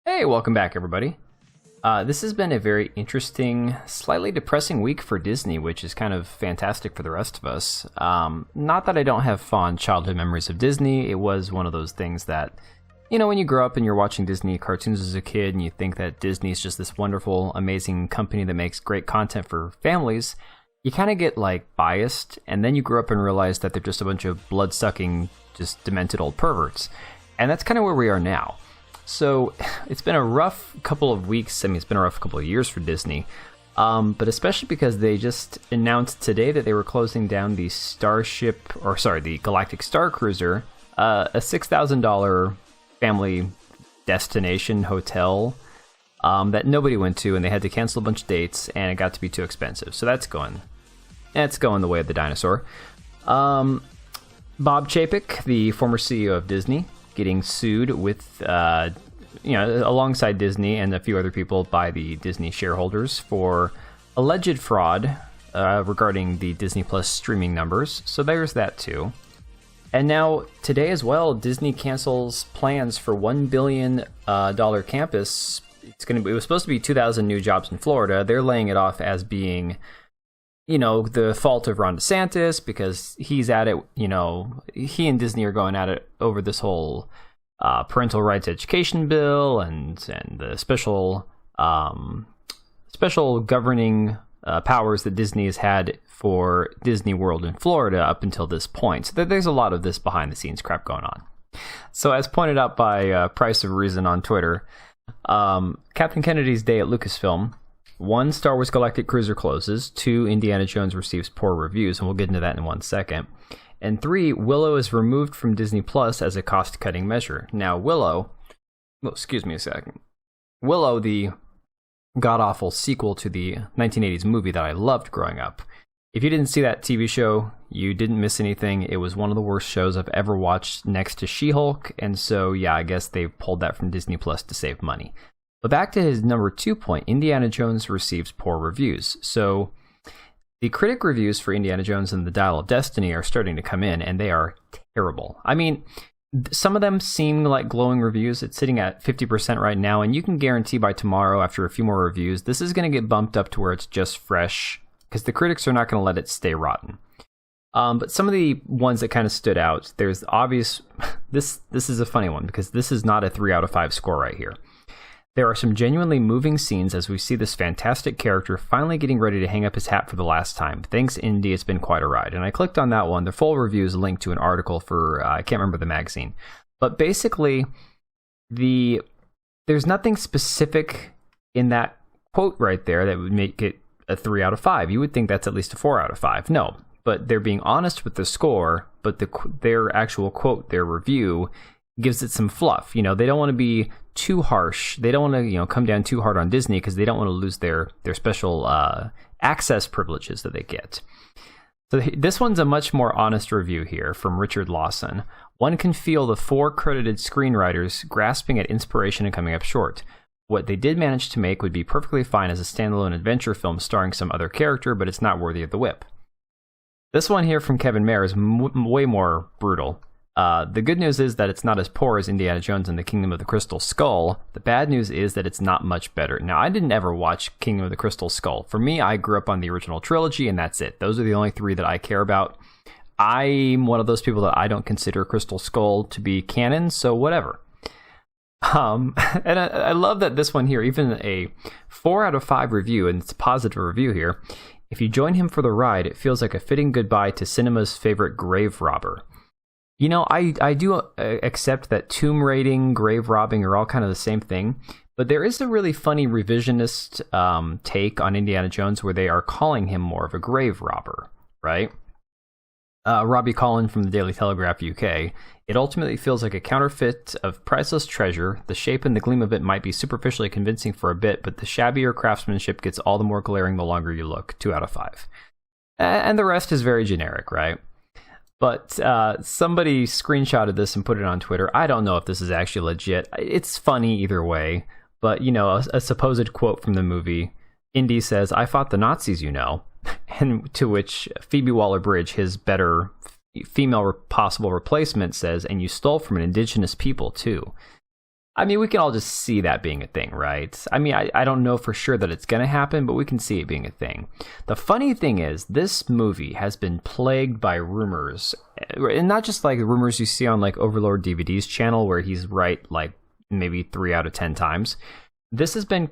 Hey, welcome back, everybody. This has been a very interesting, slightly depressing week for Disney, which is kind of fantastic for the rest of us. Not that I don't have fond childhood memories of Disney. It was one of those things that, when you grow up and you're watching Disney cartoons as a kid and you think that Disney is just this wonderful, amazing company that makes great content for families, you kind of get biased, and then you grow up and realize that they're just a bunch of blood-sucking, just demented old perverts. And that's kind of where we are now. So it's been a rough couple of weeks. I mean, it's been a rough couple of years for Disney, but especially because they just announced today that they were closing down the the Galactic Star Cruiser, a $6,000 family destination hotel that nobody went to, and they had to cancel a bunch of dates, and it got to be too expensive. So that's going the way of the dinosaur. Bob Chapek, the former CEO of Disney, getting sued with, alongside Disney and a few other people by the Disney shareholders for alleged fraud regarding the Disney Plus streaming numbers. So there's that too. And now today as well, Disney cancels plans for $1 billion campus. It was supposed to be 2,000 new jobs in Florida. They're laying it off as being, the fault of Ron DeSantis because he's at it. He and Disney are going at it over this whole parental rights education bill and the special governing powers that Disney has had for Disney World in Florida up until this point. So there's a lot of this behind the scenes crap going on. So as pointed out by Price of Reason on Twitter, Kathleen Kennedy's day at Lucasfilm. 1, Star Wars Galactic Cruiser closes. 2, Indiana Jones receives poor reviews, and we'll get into that in 1 second. And 3, Willow is removed from Disney Plus as a cost-cutting measure. Now, Willow, the god-awful sequel to the 1980s movie that I loved growing up. If you didn't see that TV show, you didn't miss anything. It was one of the worst shows I've ever watched next to She-Hulk, and so, I guess they pulled that from Disney Plus to save money. But back to his number 2 point, Indiana Jones receives poor reviews. So the critic reviews for Indiana Jones and the Dial of Destiny are starting to come in, and they are terrible. I mean, some of them seem like glowing reviews. It's sitting at 50% right now, and you can guarantee by tomorrow, after a few more reviews, this is going to get bumped up to where it's just fresh, because the critics are not going to let it stay rotten. But some of the ones that kind of stood out, there's obvious... This is a funny one, because this is not a 3 out of 5 score right here. There are some genuinely moving scenes as we see this fantastic character finally getting ready to hang up his hat for the last time. Thanks, Indy. It's been quite a ride. And I clicked on that one. The full review is linked to an article for, I can't remember the magazine. But basically, there's nothing specific in that quote right there that would make it a 3 out of 5. You would think that's at least a 4 out of 5. No, but they're being honest with the score, but their actual quote, their review, gives it some fluff. They don't want to be too harsh. They don't want to, come down too hard on Disney because they don't want to lose their special access privileges that they get. So this one's a much more honest review here from Richard Lawson. One can feel the 4 credited screenwriters grasping at inspiration and coming up short. What they did manage to make would be perfectly fine as a standalone adventure film starring some other character, but it's not worthy of the whip. This one here from Kevin Mayer is way more brutal. The good news is that it's not as poor as Indiana Jones and the Kingdom of the Crystal Skull. The bad news is that it's not much better. Now, I didn't ever watch Kingdom of the Crystal Skull. For me, I grew up on the original trilogy, and that's it. Those are the only 3 that I care about. I'm one of those people that I don't consider Crystal Skull to be canon, so whatever. And I love that this one here, even a 4 out of 5 review, and it's a positive review here. If you join him for the ride, it feels like a fitting goodbye to cinema's favorite grave robber. I do accept that tomb raiding, grave robbing are all kind of the same thing, but there is a really funny revisionist take on Indiana Jones where they are calling him more of a grave robber, right? Robbie Collin from the Daily Telegraph UK. It ultimately feels like a counterfeit of priceless treasure. The shape and the gleam of it might be superficially convincing for a bit, but the shabbier craftsmanship gets all the more glaring the longer you look. 2 out of 5. And the rest is very generic, right? But somebody screenshotted this and put it on Twitter. I don't know if this is actually legit. It's funny either way. But, a supposed quote from the movie. Indy says, "I fought the Nazis, And to which Phoebe Waller-Bridge, his better female possible replacement, says, "And you stole from an indigenous people, too." I mean, we can all just see that being a thing, right? I mean, I don't know for sure that it's going to happen, but we can see it being a thing. The funny thing is, this movie has been plagued by rumors, and not just like rumors you see on like Overlord DVD's channel where he's right like maybe 3 out of 10 times. This has been,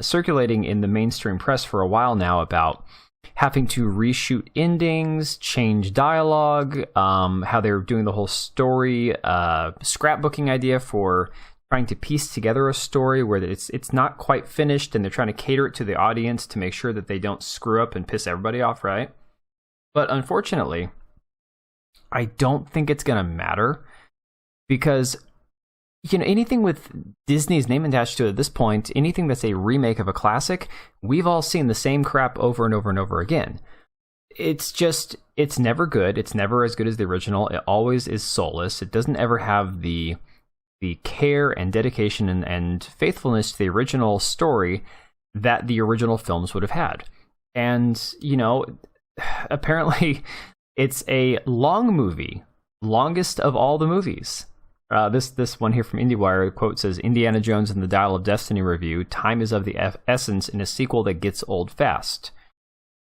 circulating in the mainstream press for a while now about having to reshoot endings, change dialogue, how they're doing the whole story scrapbooking idea for trying to piece together a story where it's not quite finished, and they're trying to cater it to the audience to make sure that they don't screw up and piss everybody off, right? But unfortunately, I don't think it's going to matter, because anything with Disney's name attached to it at this point, anything that's a remake of a classic, we've all seen the same crap over and over and over again. It's never good. It's never as good as the original. It always is soulless. It doesn't ever have the care and dedication and faithfulness to the original story that the original films would have had. And, apparently it's a long movie, longest of all the movies. This one here from IndieWire quote says, Indiana Jones and the Dial of Destiny review, time is of the essence in a sequel that gets old fast.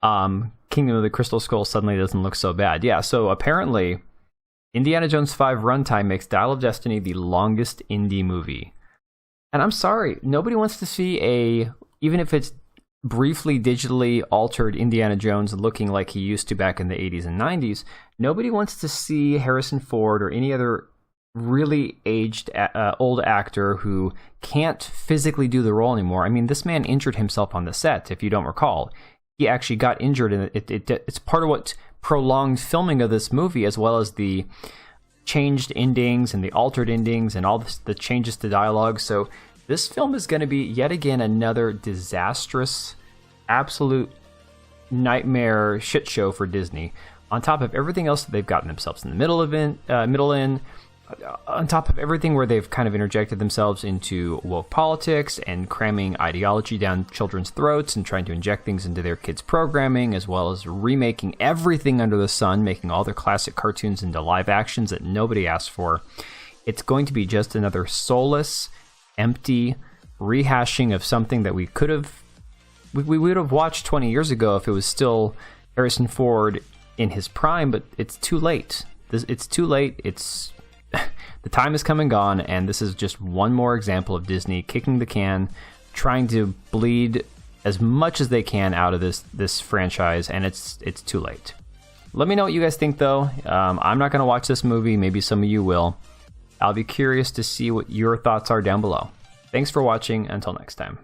Kingdom of the Crystal Skull suddenly doesn't look so bad. Yeah, so apparently Indiana Jones 5 runtime makes Dial of Destiny the longest Indy movie. And I'm sorry, nobody wants to see even if it's briefly digitally altered Indiana Jones looking like he used to back in the 80s and 90s, nobody wants to see Harrison Ford or any other really aged old actor who can't physically do the role anymore. I mean, this man injured himself on the set, if you don't recall. He actually got injured, and it's part of what prolonged filming of this movie, as well as the changed endings and the altered endings and all the changes to dialogue. So this film is going to be yet again another disastrous, absolute nightmare shit show for Disney. On top of everything else that they've gotten themselves in the middle in, on top of everything where they've kind of interjected themselves into woke politics and cramming ideology down children's throats and trying to inject things into their kids' programming, as well as remaking everything under the sun, making all their classic cartoons into live actions that nobody asked for. It's going to be just another soulless, empty rehashing of something that we would have watched 20 years ago if it was still Harrison Ford in his prime, but it's too late. It's too late. The time has come and gone, and this is just one more example of Disney kicking the can, trying to bleed as much as they can out of this franchise, and it's too late. Let me know what you guys think, though. I'm not going to watch this movie. Maybe some of you will. I'll be curious to see what your thoughts are down below. Thanks for watching. Until next time.